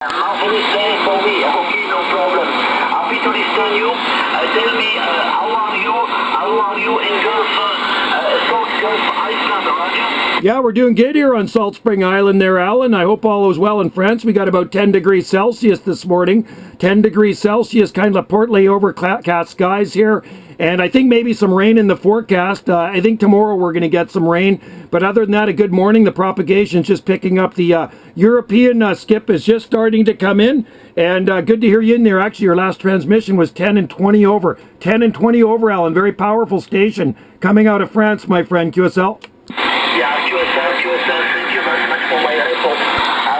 Marvelous day for me. Okay, no problem. Happy to listen you. Tell me, how are you in South Gulf Iceland, Roger? Yeah, we're doing good here on Salt Spring Island there, Allan. I hope all is well in France. We got about 10 degrees Celsius this morning. 10 degrees Celsius, kind of partly overcast skies here. And I think maybe some rain in the forecast. I think tomorrow we're going to get some rain. But other than that, a good morning. The propagation's just picking up. The European skip is just starting to come in. And good to hear you in there. Actually, your last transmission was 10 and 20 over. 10 and 20 over, Allan. Very powerful station coming out of France, my friend, QSL. Yeah, QSL, thank you very much for my report.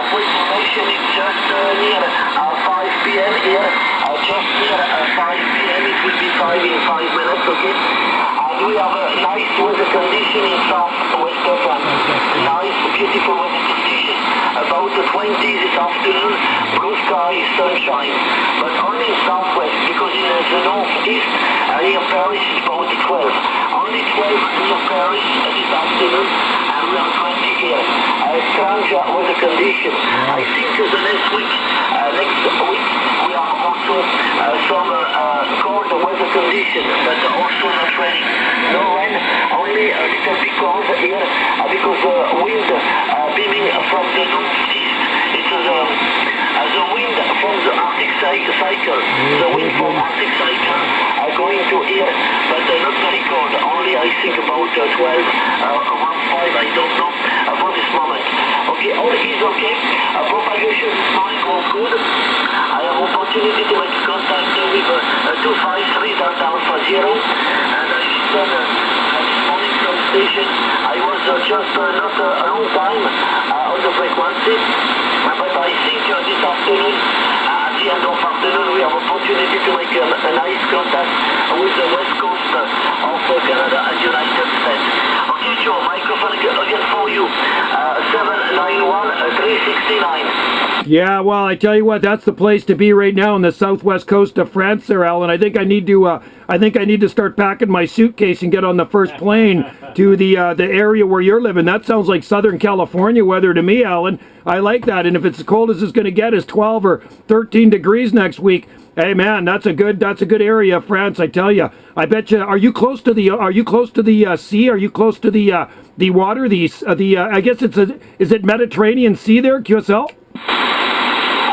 For information, it's just near 5 p.m. here. Just near 5 p.m. It will be 5 in 5 minutes, okay? And we have a nice weather condition in southwest of France. Nice, beautiful weather condition. About 20 this afternoon, blue sky, sunshine. But only in southwest, because in the northeast, near Paris, it's about 12. Only 12 near Paris this afternoon, and we are 20 here. Strange weather condition. I think the next week, we are also some cold weather condition, but also not raining. No rain, only a little bit cold here, because wind beaming from the northeast. It's the wind from the Arctic cycle. The wind from Arctic cycle are going to here, but not very cold. Only I think about 12, 1, 5, I don't know, for this moment. Okay, all is okay. Propagation is going good. I have opportunity to make contact with 253 Delta Alpha 0, and I listen this morning from station. I was just not a long time on the frequency, but I think this afternoon, at the end of afternoon, we have opportunity to make a nice contact with the west coast of Canada and United States. Okay, Joe, microphone again for you. 791-369. Yeah, well, I tell you what, that's the place to be right now on the southwest coast of France there, Allan. I think I need to start packing my suitcase and get on the first plane to the area where you're living. That sounds like Southern California weather to me, Allan. I like that. And if it's as cold as it's going to get is 12 or 13 degrees next week, hey man, that's a good area of France, I tell you. I bet you. Are you close to the sea? Are you close to the water? I guess is it Mediterranean Sea there, QSL?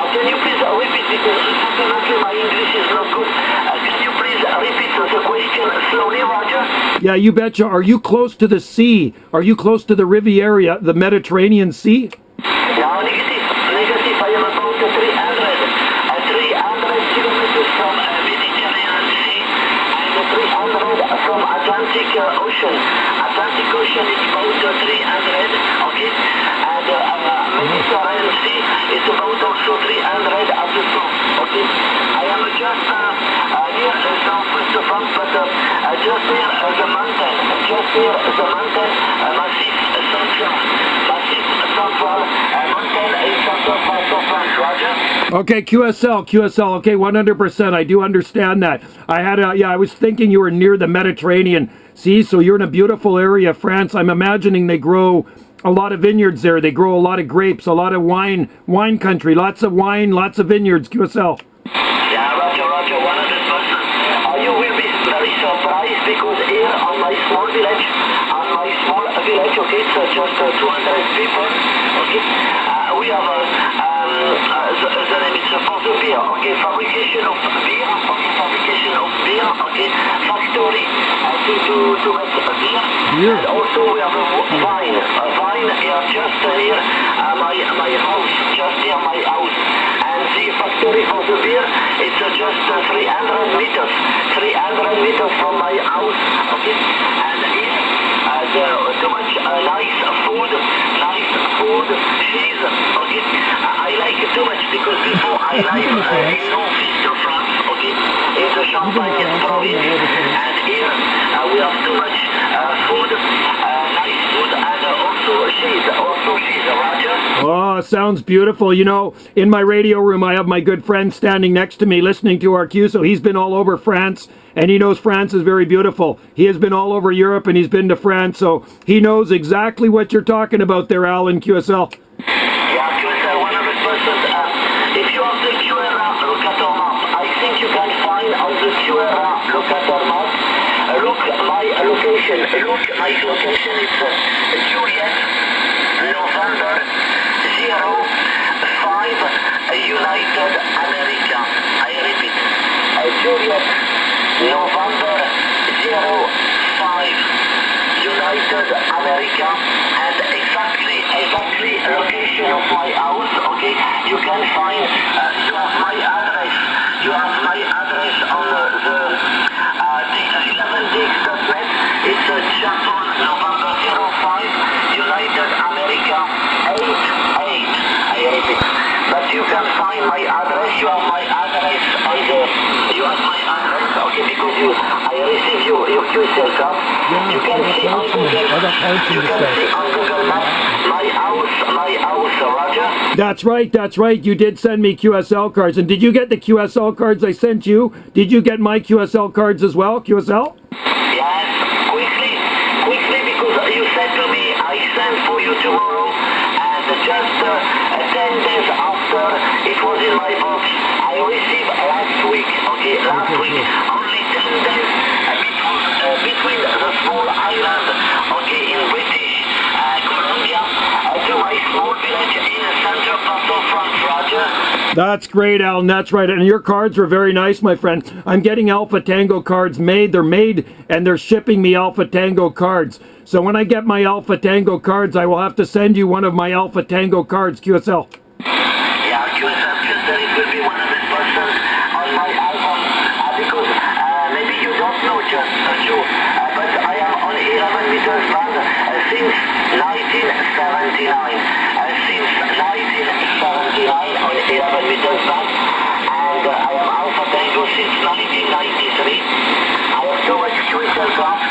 Can you please repeat, because unfortunately my English is not good. Can you please repeat the question slowly, Roger? Yeah, you betcha. Are you close to the sea? Are you close to the Riviera, the Mediterranean Sea? Yeah, negative. I am about 300 kilometers from Mediterranean Sea and 300 from Atlantic Ocean. Atlantic Ocean is about 300, okay? And Mediterranean Sea is about also 300 at the top, okay? I am just near southwest of France, but just near the mountain, Massif Central mountain in central part of France, Roger? Okay, QSL, okay, 100%. I do understand that. I was thinking you were near the Mediterranean Sea, so you're in a beautiful area of France. I'm imagining they grow a lot of vineyards there. They grow a lot of grapes, a lot of wine country, lots of wine, lots of vineyards, QSL. Yeah, Roger, 100%. You will be very surprised because here on my small village, okay, it's just 200 people, okay, we have the name is for the beer, okay, fabrication of beer, okay, factory to make beer, and also we have a vine here just near my house, and the factory for the beer, it's just 300 meters from my house, okay, and here too much nice food, cheese, okay. I like it too much because before I live in northeast of France, okay, in the Champagne province, and here we have too much food, nice food, and also cheese, Roger. Oh, sounds beautiful. You know, in my radio room, I have my good friend standing next to me listening to our QSO. He's been all over France, and he knows France is very beautiful. He has been all over Europe, and he's been to France, so he knows exactly what you're talking about there, Allan, QSL. Yeah, QSL, 100%. It's find, you have my address. You have my address on the 11dix.net. It's Chapel November 05, United America 88. I repeat. But you can find my address. You have my address on the. You have my address, okay? Because I received your QSO card. Yeah, You can see on Google. You can see on Google Maps my house, Roger. That's right. You did send me QSL cards. And did you get the QSL cards I sent you? Did you get my QSL cards as well, QSL? Yes, quickly, because you said to me, I send for you tomorrow, and just 10 days after, it was in my box. I received last week, okay, only 10 days, between the small island, okay, in British Columbia, to my small village in the central part of France, Roger. That's great, Allan. That's right. And your cards were very nice, my friend. I'm getting Alpha Tango cards made. They're made and they're shipping me Alpha Tango cards. So when I get my Alpha Tango cards, I will have to send you one of my Alpha Tango cards, QSL. Yeah, QSL, it will be 100% on my album, because maybe you don't know just you, but I am on 11 meters band since 1979. Since 1979 on 11 meters band, and I am Alpha Tango since 1993. I have so much QSL cards,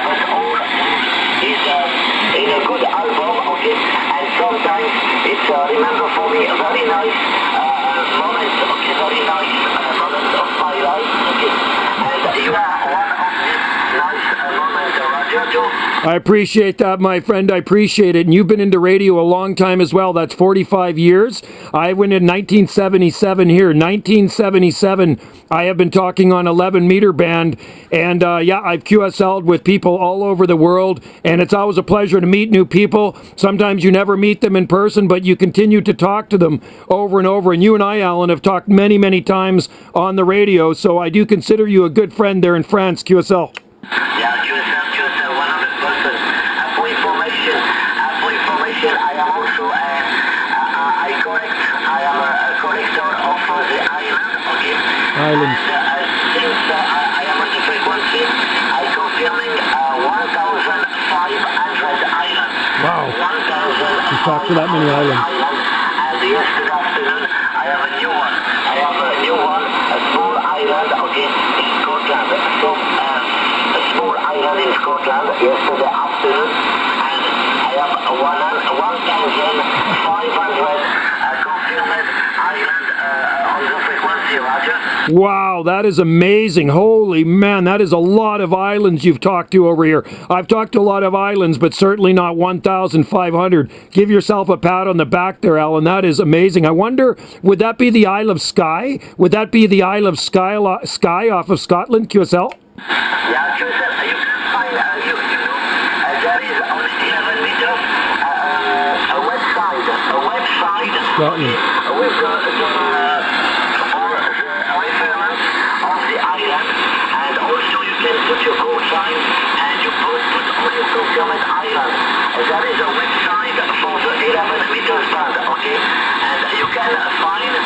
but all is in a good album, okay? And sometimes it's remember for me a very nice moment, okay? Very nice moment of my life, okay? And you are one of these nice moments, Roger, Joe. I appreciate that, my friend. I appreciate it. And you've been into radio a long time as well. That's 45 years. I went in 1977 here. 1977, I have been talking on 11 meter band. And yeah, I've QSL'd with people all over the world. And it's always a pleasure to meet new people. Sometimes you never meet them in person, but you continue to talk to them over and over. And you and I, Allan, have talked many, many times on the radio. So I do consider you a good friend there in France, QSL. Yeah, QSL, 100%. For information, I am also I am a collector of the island, okay? Islands. And since I am on the frequency, I confirming 1,500 islands. Wow. 1,000. You talked to that many islands. And yesterday afternoon, I have a new one. A small island, okay, in Scotland. So, a small island in Scotland yesterday afternoon, and I have 1,500 confirmed island on the frequency, Roger. Wow, that is amazing. Holy man, that is a lot of islands you've talked to over here. I've talked to a lot of islands, but certainly not 1,500. Give yourself a pat on the back there, Allan. That is amazing. I wonder, would that be the Isle of Skye? Would that be the Isle of Skye off of Scotland, QSL? Yeah, QSL, you can find, you know, there is on 11 meters a website Scotland. with the reference of the island, and also you can put your call sign and you put all your confirmed island. There is a website for the 11 meters band, okay? And you can find 100%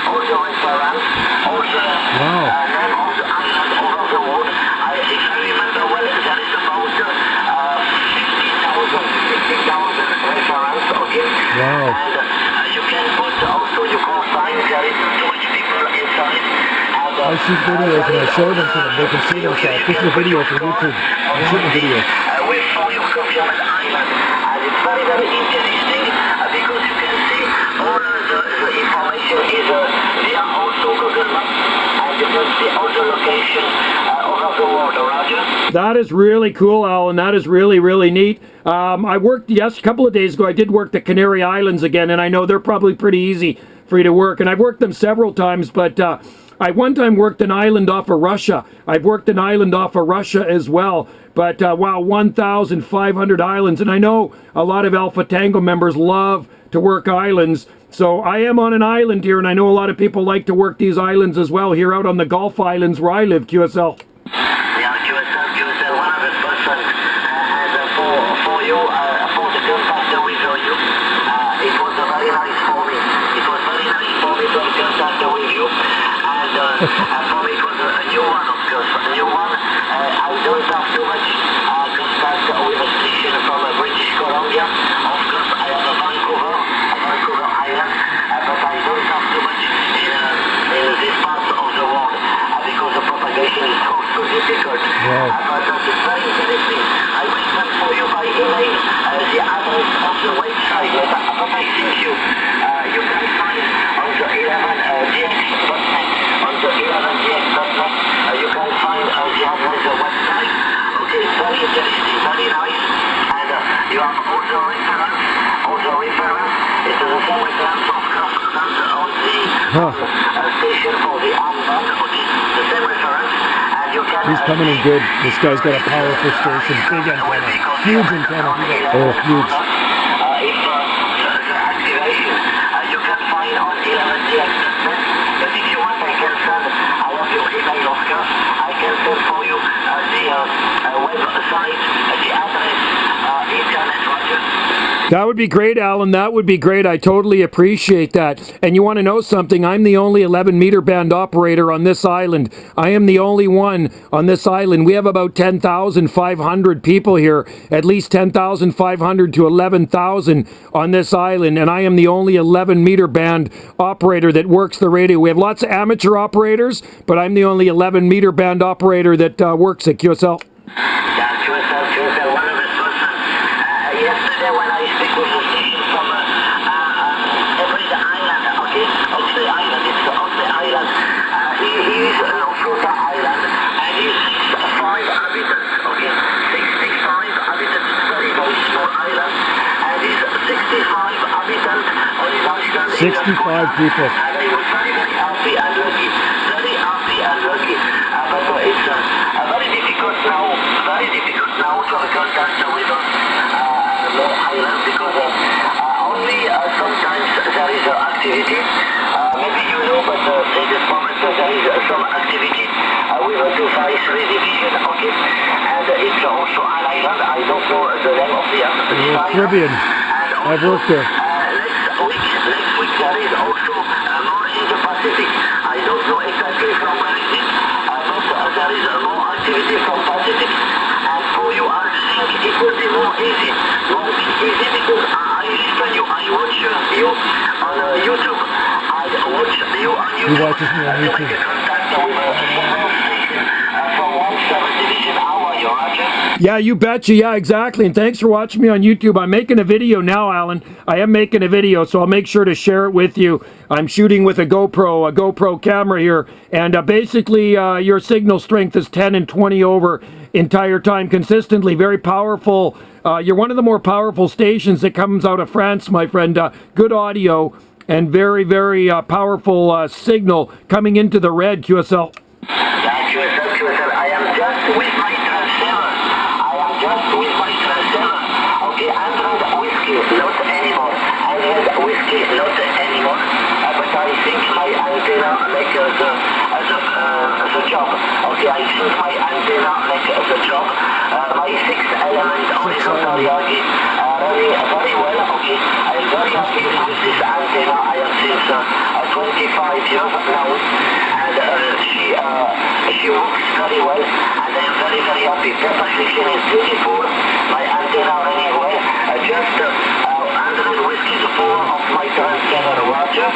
all the reference, all the name of the island over the world. If I remember well, there is about 50,000 reference, okay? Wow. And you can put also your call sign. There is too much people inside. I shoot videos and I show them to them. They can see themselves. This is a video for YouTube. I'm shooting videos. With for your confirmed island. And it's very, very interesting because you can see all the information is via also Google Maps, and you can see all the locations over the world, Roger. That is really cool, Allan. That is really, really neat. I worked, a couple of days ago, I did work the Canary Islands again, and I know they're probably pretty easy for you to work. And I've worked them several times, but I one time worked an island off of Russia. I've worked an island off of Russia as well. But wow, 1,500 islands. And I know a lot of Alpha Tango members love to work islands. So I am on an island here, and I know a lot of people like to work these islands as well here out on the Gulf Islands where I live, QSL. Yeah, QSL 100%. And for you, for the contact with you, it was very nice for me. for me it was a new one, of course. A new one. I don't have too much contact with a station from British Columbia. Of course, I have a Vancouver Island, but I don't have too much in this part of the world because the propagation is so difficult. Wow. But it's very interesting. I will send for you by email the address of the website, but I think you can find on the 11DX website. On the 11DX.net, you can find the address of the website. Okay, it's very interesting, very nice, and you have all the reference. It is the same reference, of course, that's on the station for the Allan, okay, the same reference, and you can... He's coming in good. This guy's got a powerful station, big antenna, huge antenna. Oh, huge. If the activation, you can find on 11DX.net, but if you want, I can send, I have your email, of course, I can send for you the website, the address, internet, Roger. That would be great, Allan. That would be great. I totally appreciate that. And you want to know something? I'm the only 11-meter band operator on this island. I am the only one on this island. We have about 10,500 people here, at least 10,500 to 11,000 on this island. And I am the only 11-meter band operator that works the radio. We have lots of amateur operators, but I'm the only 11-meter band operator that works at QSL. Yeah, QSL, one of the persons. Yesterday when I speak with the station from every island, okay, Oxley Island, it's Oxley Island. He is on Florida Island, and he's 65 inhabitants, okay, 65 inhabitants, very, very small island, and he's 65 inhabitants on his island. 65 people. And he was very, very happy and lucky, but it's very difficult now to have contact with Long Island because only sometimes there is activity. Maybe you know, but in this moment there is some activity with a 253 division, okay? And it's also an island. I don't know the name of the island. Caribbean. And also, I've worked there. Next week there is also more in the Pacific. I don't know exactly from where it is, but there is more activity from Pacific. And for you, I think it will be more easy. More easy because I listen you, I watch you on YouTube. I watch you on YouTube. He watches me on YouTube. Yeah, you betcha. Yeah, exactly. And thanks for watching me on YouTube. I'm making a video now, Allan. I am making a video, so I'll make sure to share it with you. I'm shooting with a GoPro camera here. And basically, your signal strength is 10 and 20 over entire time consistently. Very powerful. You're one of the more powerful stations that comes out of France, my friend. Good audio and very, very powerful signal coming into the red, QSL. Yeah, QSL. I am just with my transceiver. Okay, 100 whiskey, not anymore. 100 whiskey, not anymore. But I think my antenna makes the job. Okay, I think my antenna makes the job. My 6 element horizontal yagi running very well. Okay, I'm very happy with this antenna. I have since 25 years now, and she works very well, and I'm very, very happy. Propagation is beautiful. My antenna running well. Just 100 whiskey the power of my transceiver. Roger.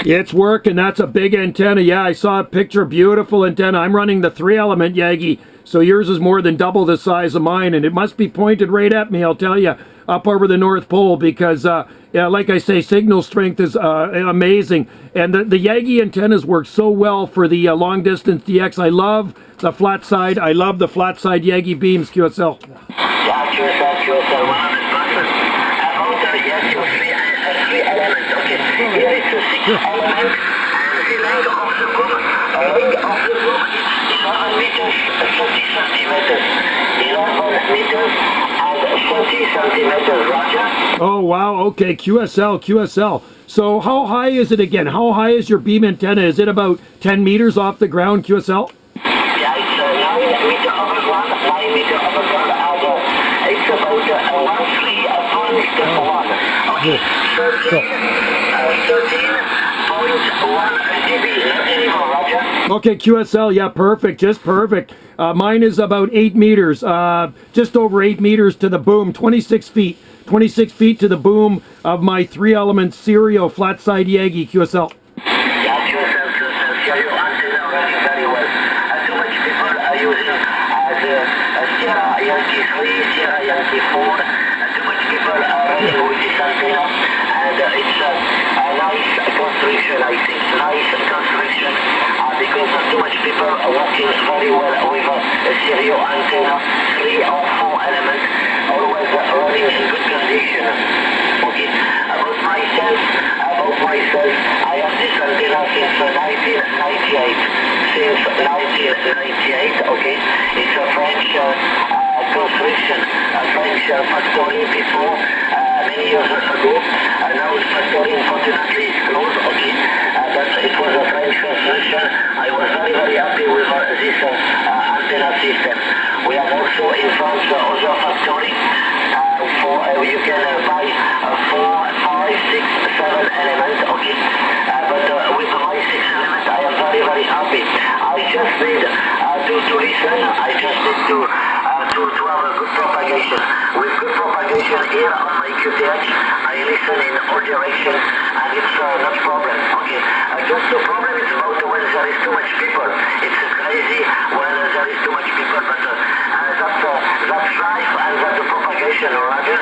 It's working. That's a big antenna. Yeah, I saw a picture. Beautiful antenna. I'm running the 3-element Yagi, so yours is more than double the size of mine, and it must be pointed right at me, I'll tell you, up over the North Pole, because, yeah, like I say, signal strength is amazing. And the Yagi antennas work so well for the long-distance DX. I love the flat side. I love the flat side Yagi beams, QSL. Yeah, QSL, 100%. Yes, your 3 elements, okay. Here it's a 6 element, and the length of the boom is 11 meters, 30 centimeters. 11 meters and 30 centimeters, Roger. Oh, wow, okay, QSL. So how high is it again? How high is your beam antenna? Is it about 10 meters off the ground, QSL? Yeah, it's 9 meters over ground, 9 meters over ground, and it's about 1.3.1. Okay, 13.1 dB, not anymore, Roger. Okay, QSL, yeah, perfect, just perfect. Mine is about 8 meters, just over 8 meters to the boom, 26 feet. 26 feet to the boom of my 3-element serial flat side Yagi QSL. Yeah, QSL, stereo antenna running very well. Too much people are using the Sierra Yankee 3, Sierra Yankee 4. Too much people are running with this antenna, and it's a nice construction, I think. Nice construction, because too much people are working very well with a stereo antenna, 3 or 4 elements, always running in good condition. Okay, about myself, I have this antenna since 1998. Since 1998, okay, it's a French construction, a French factory before, many years ago. Now the factory, unfortunately, is closed, okay, but it was a French construction. I was very, very happy with this antenna system. We have also in France other factory. You can buy 4, 5, 6, 7 elements, okay, but with my 6 elements I am very, very happy. I just need to listen. I just need to have a good propagation. With good propagation here on my QTH, I listen in all directions, and it's not a problem, okay. Just the problem is about when there is too much people. It's crazy when there is too much people, but that's life and that's the propagation, Roger.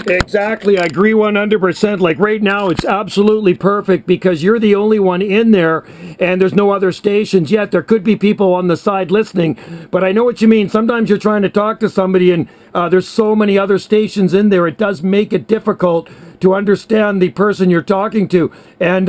Exactly, I agree 100%. Like right now, it's absolutely perfect because you're the only one in there and there's no other stations yet. There could be people on the side listening, but I know what you mean. Sometimes you're trying to talk to somebody and there's so many other stations in there. It does make it difficult to understand the person you're talking to. And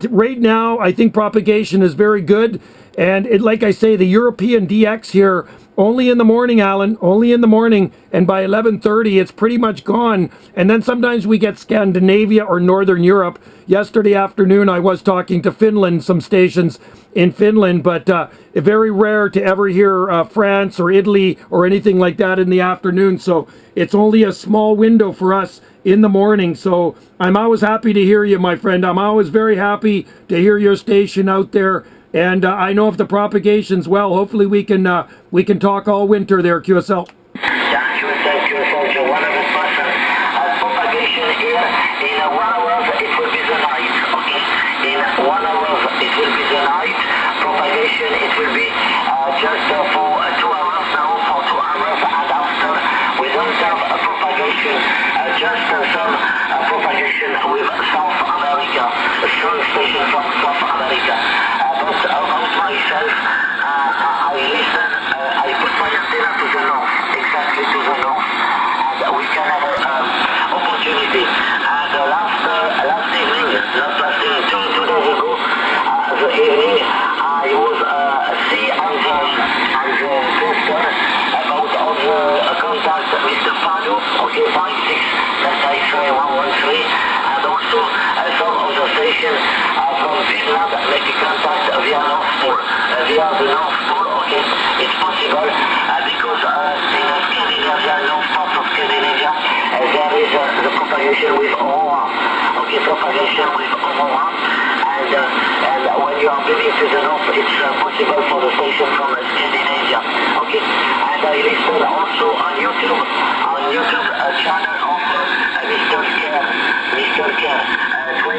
right now, I think propagation is very good. And like I say, the European DX here, only in the morning, Allan, only in the morning. And by 11:30, it's pretty much gone. And then sometimes we get Scandinavia or Northern Europe. Yesterday afternoon, I was talking to Finland, some stations in Finland, but very rare to ever hear France or Italy or anything like that in the afternoon. So it's only a small window for us in the morning. So I'm always happy to hear you, my friend. I'm always very happy to hear your station out there. And I know if the propagation's well, hopefully we can talk all winter there, QSL. Yeah, QSL, 100%. Propagation here in 1 hour it will be the night. Okay, in 1 hour it will be the night. Propagation it will be just for 2 hours now, for 2 hours, and after we don't have a propagation, just some propagation with South America, a strong station from South America. But about myself, I listen, I put my antenna to the north, exactly to the north, and we can have an opportunity. And last evening, not last evening, 2 days ago, the evening, I was see on the tester about all the contacts, Mr. Fado, okay, 56-113, and also some other stations from Finland, make a contact via North Pole, via the North Pole, okay, it's possible, because in Scandinavia, north part of Scandinavia, there is the propagation with Aurora, okay, propagation with Aurora, and when you are moving to the north, it's possible for the station from Scandinavia, okay, and I listen also on YouTube channel of Mr. Care, 20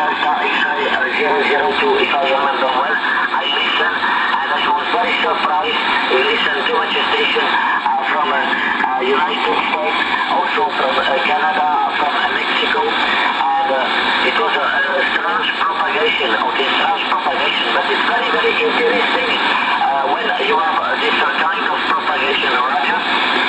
Delta X-ray 002, if I remember well. I listened and I was very surprised. We listened to much station from United States, also from Canada, from Mexico, and it was a strange propagation, okay, strange propagation, but it's very, very interesting when you have this kind of propagation, Roger.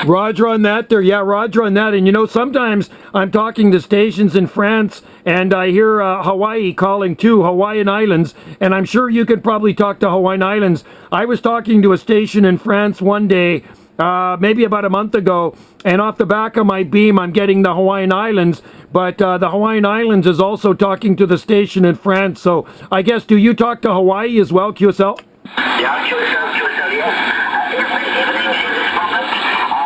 Roger on that there. Yeah, Roger on that. And you know, sometimes I'm talking to stations in France and I hear Hawaii calling too, Hawaiian Islands, and I'm sure you could probably talk to Hawaiian Islands. I was talking to a station in France one day, maybe about a month ago, and off the back of my beam I'm getting the Hawaiian Islands, but the Hawaiian Islands is also talking to the station in France. So I guess, do you talk to Hawaii as well, QSL? Yeah, QSL, yes. Every evening in this moment,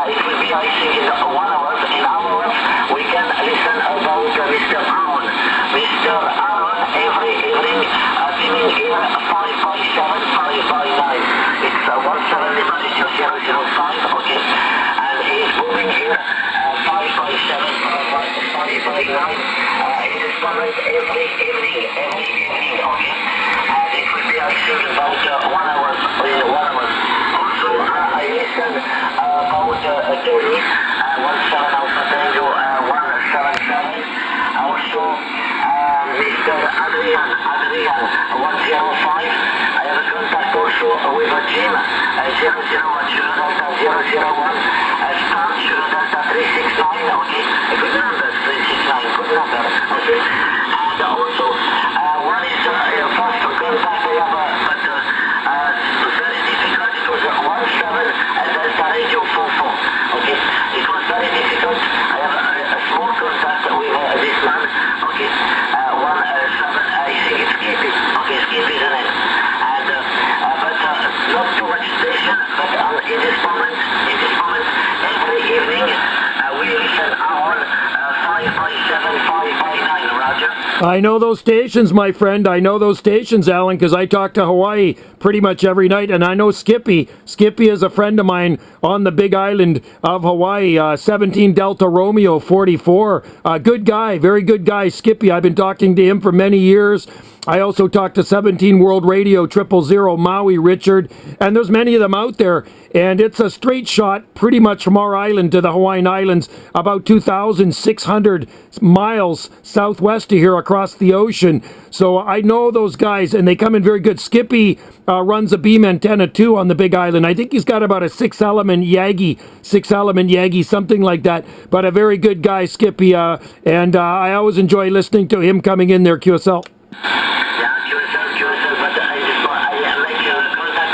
it will be, I think, in 1 hour. In hours, we can listen about Mr. Allan. Mr. Allan every evening, being here moment every evening, okay? And it will be, I think, about 1 hour, Also, I listen about Tony, 17 Alpha Tango, 177. Also, Mr. Adrian, 105. I have a contact also with Jim, 001, Star, 369, okay? A good number, 369, good number, okay? And also, one is first contact I have, but very difficult. It was 17 and Delta Radio 44, okay? It was very difficult. I have a small contact with this man, okay? 17, I think it's Skippy, okay? Skippy is the name. And, but not too much station, but in this moment, every evening, we listen on 557, 559, Roger. I know those stations, my friend. I know those stations, Allan, because I talk to Hawaii pretty much every night, and I know Skippy. Skippy is a friend of mine on the big island of Hawaii, 17 Delta Romeo 44. Good guy, very good guy, Skippy. I've been talking to him for many years. I also talked to 17 World Radio 000 Maui Richard, and there's many of them out there, and it's a straight shot pretty much from our island to the Hawaiian Islands, about 2,600 miles southwest of here across the ocean. So I know those guys, and they come in very good. Skippy runs a beam antenna too on the big island. I think he's got about a 6-element Yagi, something like that, but a very good guy, Skippy, and I always enjoy listening to him coming in there, QSL. QSO, but I make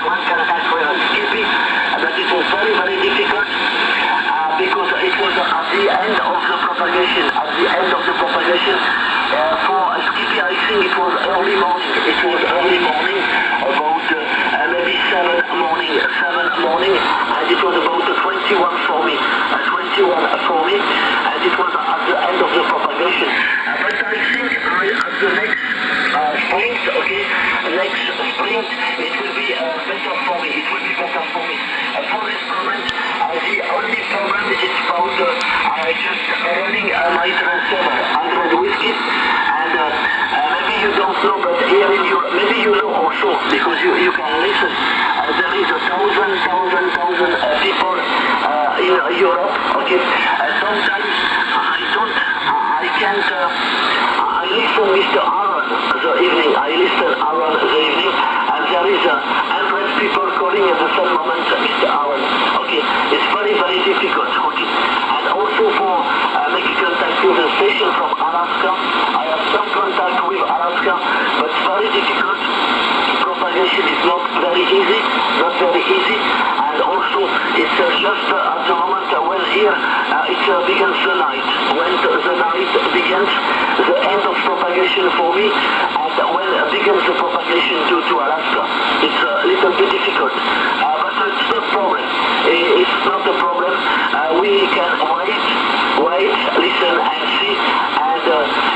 contact with Skippy, but it was very, very difficult because it was at the end of the propagation. For Skippy, I think it was early morning, about maybe 7 morning, and it was about 21 for me, and it was at the end of the propagation. But I think at the next spring, okay, it will be better for me. For this moment, the only problem is about just running my transceiver, 100 whiskey, and maybe you don't know, but here in Europe, maybe you know also, because you can listen. There is 1,000 people in Europe, okay. Sometimes I can't, I listen Mr. Allan the evening, and there is 100 people calling at the same moment, Mr. Allan, okay. It's very, very difficult, okay. And also for making contact with the station from Alaska, I have some contact with Alaska, but very difficult. Propagation is not very easy, and also it's just at the moment when here it begins the night. When the night begins, the end of propagation for me, and when begins the propagation to Alaska, it's a little bit difficult, but it's not a problem. It's not a problem. We can wait, listen and see, and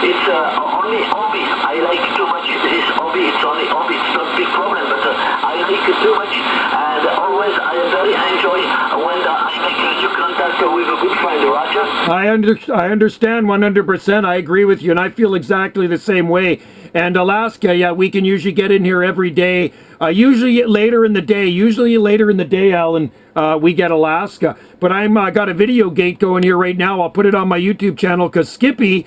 it's only hobby. I like too much this hobby. It's only hobby. It's not a big problem, but I like it too much, and always I very enjoy when I make a new contact with a good friend, Roger. I understand 100%. I agree with you, and I feel exactly the same way. And Alaska, yeah, we can usually get in here every day. Usually later in the day, Allan, we get Alaska. But I'm got a video gate going here right now. I'll put it on my YouTube channel because Skippy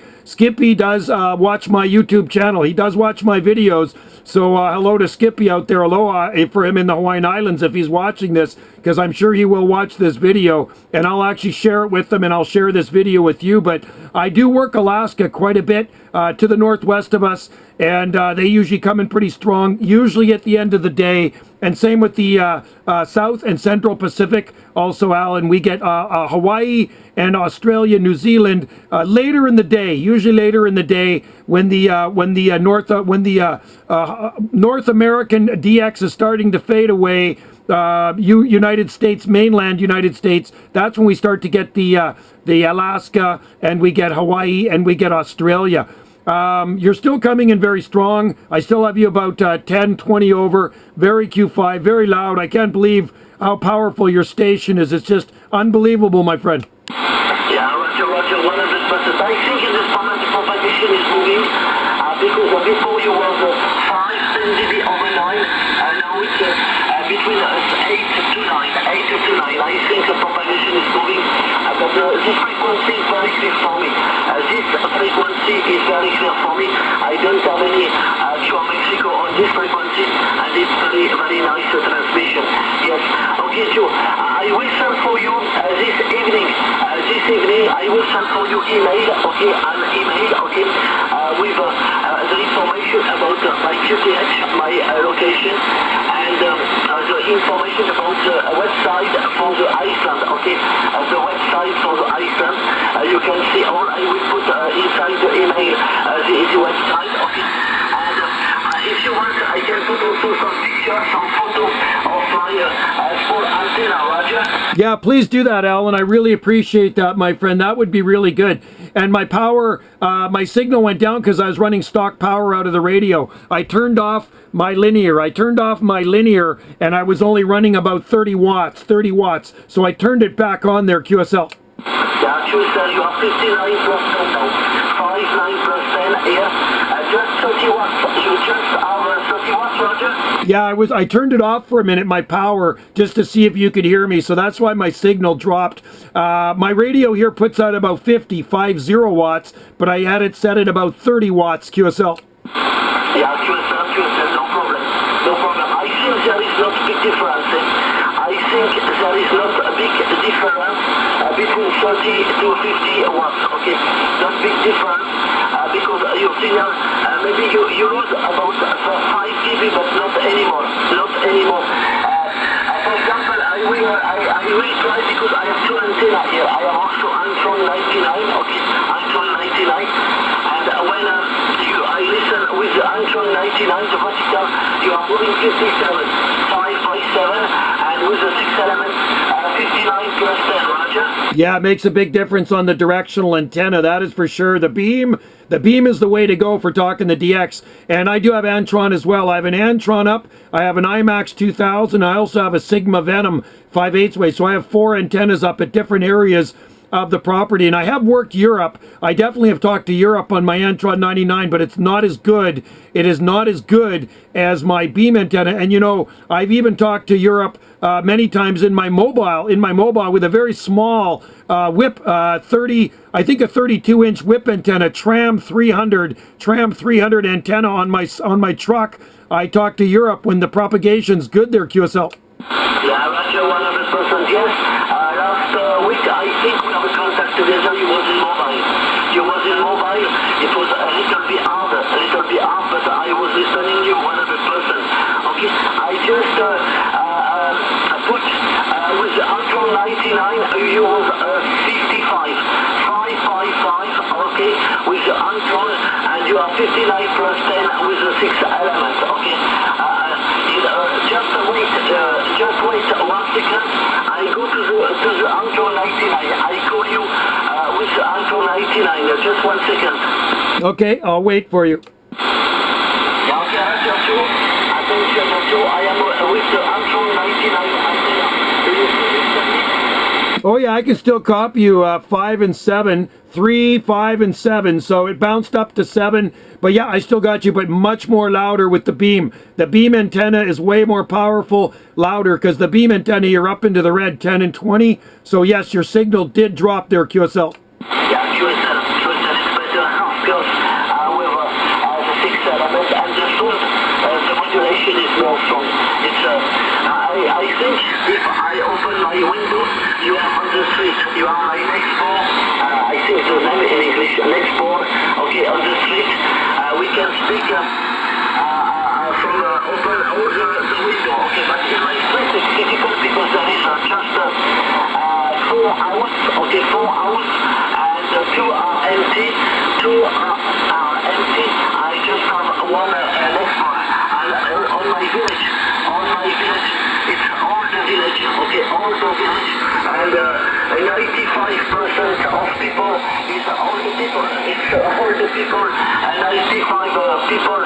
does watch my YouTube channel. He does watch my videos. So hello to Skippy out there. Aloha for him in the Hawaiian Islands if he's watching this, because I'm sure he will watch this video, and I'll actually share it with him, and I'll share this video with you. But I do work Alaska quite a bit to the northwest of us, and they usually come in pretty strong, usually at the end of the day. And same with the South and Central Pacific. Also, Allan, we get Hawaii and Australia, New Zealand later in the day. Usually later in the day when the North American DX is starting to fade away. United States, mainland United States. That's when we start to get the Alaska, and we get Hawaii, and we get Australia. You're still coming in very strong. I still have you about 10, 20 over. Very Q5, very loud. I can't believe how powerful your station is. It's just unbelievable, my friend. Yeah, Roger, 100%. I think in this moment the propagation is moving. before you was 5, 10 dB over 9, now it's between 8 to 9, 8 to 9. I think the propagation is moving, but this frequency is very clear for me. This frequency is very clear for me. I don't have any Pure Mexico on this frequency, and it's very, very nice transmission. Yes. Okay, Joe, I will send for you this evening. This evening, I will send for you email, okay, an email, okay, with the information about my QTH, my location, and the information about the website for the Iceland, okay, the website for the Iceland. You can see all I will put inside the email, the website, okay. And if you want, I can put also some pictures, some photos of my small antenna, Roger. Yeah, please do that, Allan. I really appreciate that, my friend. That would be really good. And my power, my signal went down because I was running stock power out of the radio. I turned off my linear. And I was only running about 30 watts. So I turned it back on there, QSL. Yeah, QSL, you are 59% now. 59% here. Just 30 watts. You just have 30 watts, Roger? Yeah, I turned it off for a minute, my power, just to see if you could hear me. So that's why my signal dropped. My radio here puts out about 50 watts, but I had it set at about 30 watts, QSL. Yeah, QSL, no problem. No problem. I think there is not a big difference. I think there is not a big difference between 30 to 50 watts, okay? Not big difference because your signal, maybe you lose about 5 dB, but not anymore. For example, I will try because I have 2 antennas here. I have also Antron 99, okay? Antron 99. And when I listen with the Antron 99, the vertical, you are moving 57, 5 by 7, and with the 6 elements, 59 plus 10, Roger? Yeah, it makes a big difference on the directional antenna, that is for sure. The beam is the way to go for talking the DX. And I do have Antron as well. I have an Antron up, I have an IMAX 2000, I also have a Sigma Venom 5/8 way. So I have 4 antennas up at different areas of the property, and I have worked Europe. I definitely have talked to Europe on my Antron 99, but it's not as good. It is not as good as my beam antenna. And you know, I've even talked to Europe many times in my mobile with a very small whip, I think a 32-inch whip antenna, Tram 300 antenna on my truck. I talked to Europe when the propagation's good there, QSL. Yeah, Roger, 100%, yes. Last week, I think we have a contact together. You was in mobile. It was a little bit hard, but I was listening to you 100%. Okay, I just put with the Antron 99, you was 55, 555, okay, with the Antron, and you are 59 plus 10 with the 6 elements, okay. Just wait 1 second. I go to the Antron 99. I call you with the Antron 99. Just 1 second. Okay, I'll wait for you. Yeah, okay, attention, I am with the Antron 99. Do you see this? Oh yeah, I can still copy you 5 and 7, 3, 5 and 7. So it bounced up to 7. But yeah, I still got you, but much more louder with the beam. The beam antenna is way more powerful, louder, because the beam antenna, you're up into the red 10 and 20. So yes, your signal did drop there, QSL. Yeah, QSL is better, of course, with the 6 elements, and the modulation is more strong. It's, I think if I open my window, you are on the street, you are my next door, I think the name in English, next door, okay, on the street, we can speak from open all the window, okay, but in my street it's difficult because there is just 4 hours, okay, 4 hours, and 2 are empty, 2 are empty, I just have 1 next door, and on my village, it's all the village, okay, all the village, and 95% of people is all the people, it's all the people, and 95 people,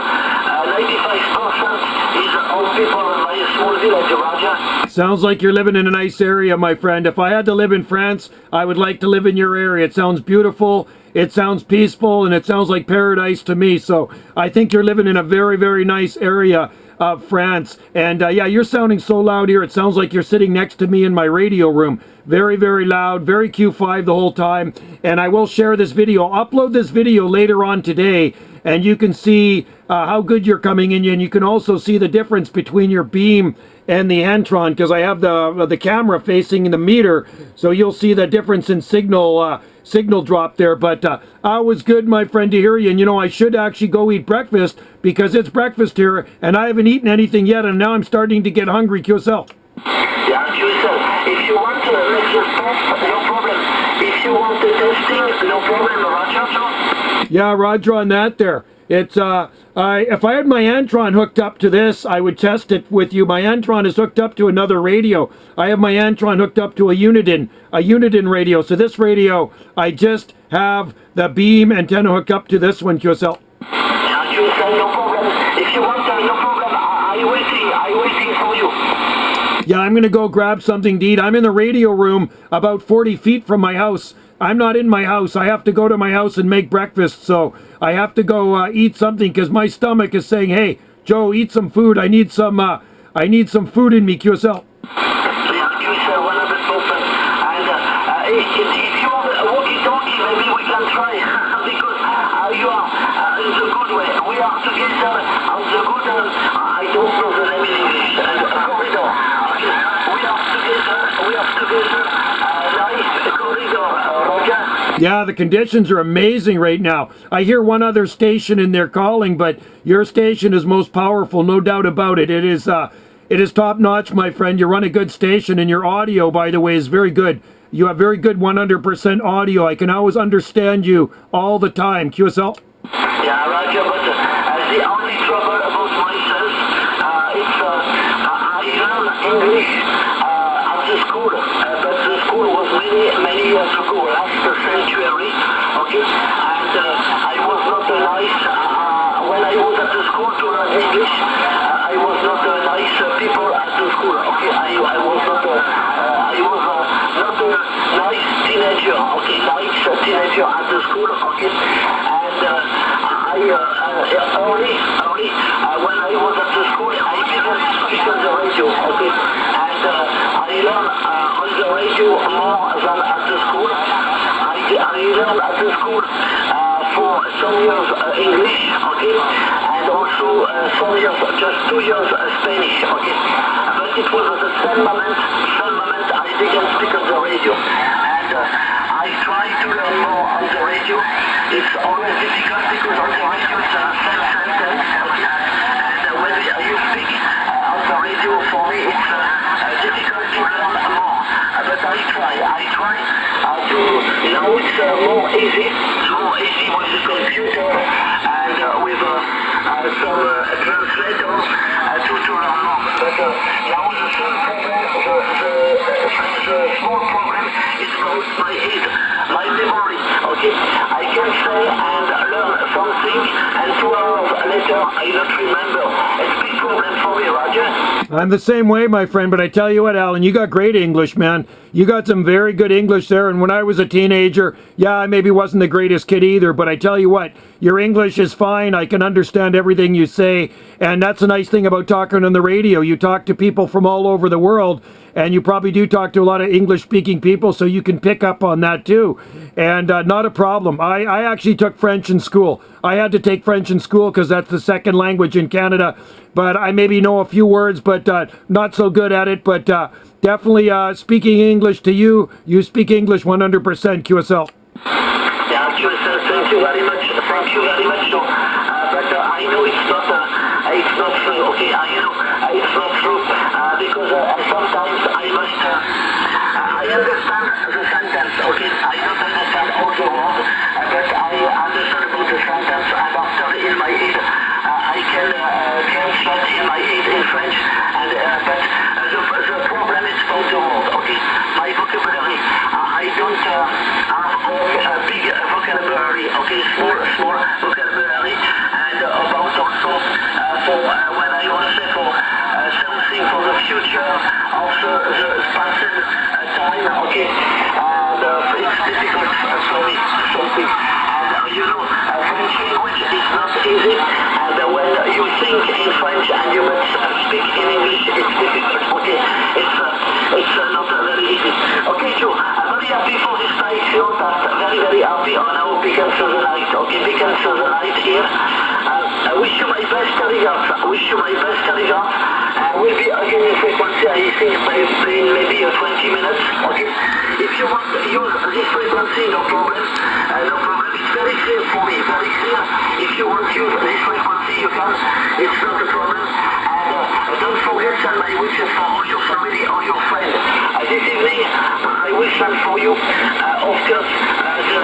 95% is all people in my small village, Roger. Sounds like you're living in a nice area, my friend. If I had to live in France, I would like to live in your area. It sounds beautiful, it sounds peaceful, and it sounds like paradise to me. So I think you're living in a very, very nice area of France. And yeah, you're sounding so loud here. It sounds like you're sitting next to me in my radio room. Very, very loud, very Q5 the whole time. And I will share this video. I'll upload this video later on today, and you can see how good you're coming in. And you can also see the difference between your beam and the Antron, because I have the camera facing the meter, so you'll see the difference in signal drop there. But it was good, my friend, to hear you. And you know, I should actually go eat breakfast because it's breakfast here, and I haven't eaten anything yet, and now I'm starting to get hungry. QSL. Yeah, QSO. If you want to make your test, no problem. If you want the testing, no problem, Roger. Yeah, Roger on that there. It's if I had my Antron hooked up to this, I would test it with you. My Antron is hooked up to another radio. I have my Antron hooked up to a Uniden radio. So this radio, I just have the beam antenna hooked up to this one, QSL. Yeah, QSO, no problem. If you want, no problem. I'm waiting for you. Yeah, I'm going to go grab something to eat. I'm in the radio room about 40 feet from my house. I'm not in my house. I have to go to my house and make breakfast. So I have to go eat something because my stomach is saying, hey, Joe, eat some food. I need some food in me, QSL. Yeah, QSO, 100%. And if you want a walkie-talkie, maybe we can try. Because you are in the good way. We are together on the good, I don't know the name in English, corridor. We are together, nice corridor, Roger. Yeah, the conditions are amazing right now. I hear one other station in there calling, but your station is most powerful, no doubt about it. It is top notch, my friend. You run a good station, and your audio, by the way, is very good. You have very good 100% audio. I can always understand you all the time. QSL? Yeah, Roger, but the only trouble about myself, it's I learn English at the school, but the school was many years ago, last century, okay, and I was not nice, when I was at the school to learn English, I was not nice people at the school, okay, I was not a nice teenager, okay, nice teenager at the school, okay, and early, when I was at the school, I began to speak on the radio, okay, and I learned on the radio more than at the school. I learned at the school for some years English, okay, and also some years, just 2 years Spanish, okay, but it was at the same moment I began to speak on the radio, and I tried to learn more on the radio. It's always difficult because on the radio it's a same sentence, okay? And when you speak on the radio, for me it's difficult to learn more. But I try to, now it's more easy with the computer and with some translators to learn more. But now the small problem is about my head, my memory, okay? I can say and learn something, and 2 hours later I don't remember. It's a big problem for me, Roger. I'm the same way, my friend, but I tell you what, Allan, you got great English, man. You got some very good English there, and when I was a teenager, yeah, I maybe wasn't the greatest kid either, but I tell you what, your English is fine. I can understand everything you say, and that's a nice thing about talking on the radio. You talk to people from all over the world, and you probably do talk to a lot of English-speaking people, so you can pick up on that too, and not a problem. I actually took French in school. I had to take French in school because that's the second language in Canada, but I maybe know a few words, but not so good at it, but definitely speaking English to you, you speak English 100%, QSL. Yeah, QSL, thank you very much, so, but I know it's not true, okay, I know it's not true, because sometimes I must, I understand the sentence, okay, I don't understand all the words, but I understand about the sentence, and after in my head, I can translate in my head in French, and but the problem is about the word, okay, my vocabulary, I don't have a big vocabulary, okay, small vocabulary, and about also for when I want to say for balance of the night here. I wish you my best coming up. I wish you my best coming up. We'll be again in frequency, I think, in maybe 20 minutes. Okay? If you want to use this frequency, no problem. No problem. It's very clear for me, very clear. If you want to use this frequency, you can. It's not a problem. And don't forget send my wishes for all your family, all your friends. This evening, I will send for you, of course,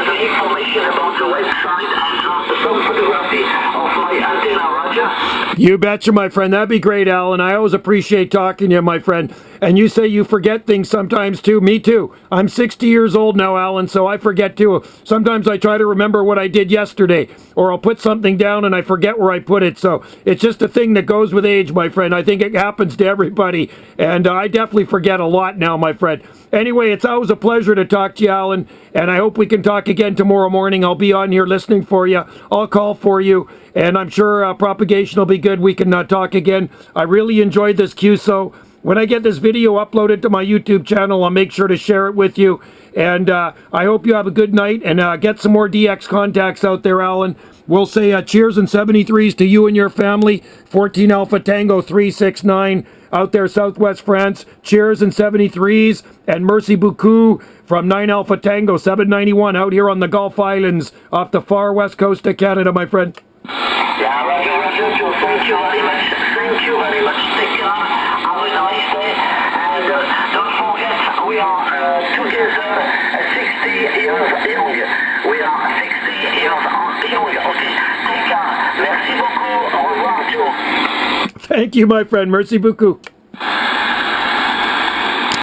the information about the website and some photography of my antenna, Roger. You betcha, my friend. That'd be great, Allan. I always appreciate talking to you, my friend. And you say you forget things sometimes, too. Me, too. I'm 60 years old now, Allan, so I forget, too. Sometimes I try to remember what I did yesterday, or I'll put something down and I forget where I put it. So it's just a thing that goes with age, my friend. I think it happens to everybody. And I definitely forget a lot now, my friend. Anyway, it's always a pleasure to talk to you, Allan, and I hope we can talk again tomorrow morning. I'll be on here listening for you. I'll call for you, and I'm sure propagation will be good. We can talk again. I really enjoyed this QSO. When I get this video uploaded to my YouTube channel, I'll make sure to share it with you. And I hope you have a good night, and get some more DX contacts out there, Allan. We'll say cheers and 73s to you and your family. 14 Alpha Tango 369 out there, Southwest France. Cheers and 73s. And merci beaucoup from 9 Alpha Tango 791 out here on the Gulf Islands off the far west coast of Canada, my friend. Yeah, Roger, thank you very much. Thank you very much. Take care. Have a nice day. And don't forget, we are together 60 years young. We are 60 years young. Okay, take care. Merci beaucoup. Au revoir, Joe. Thank you, my friend. Merci beaucoup.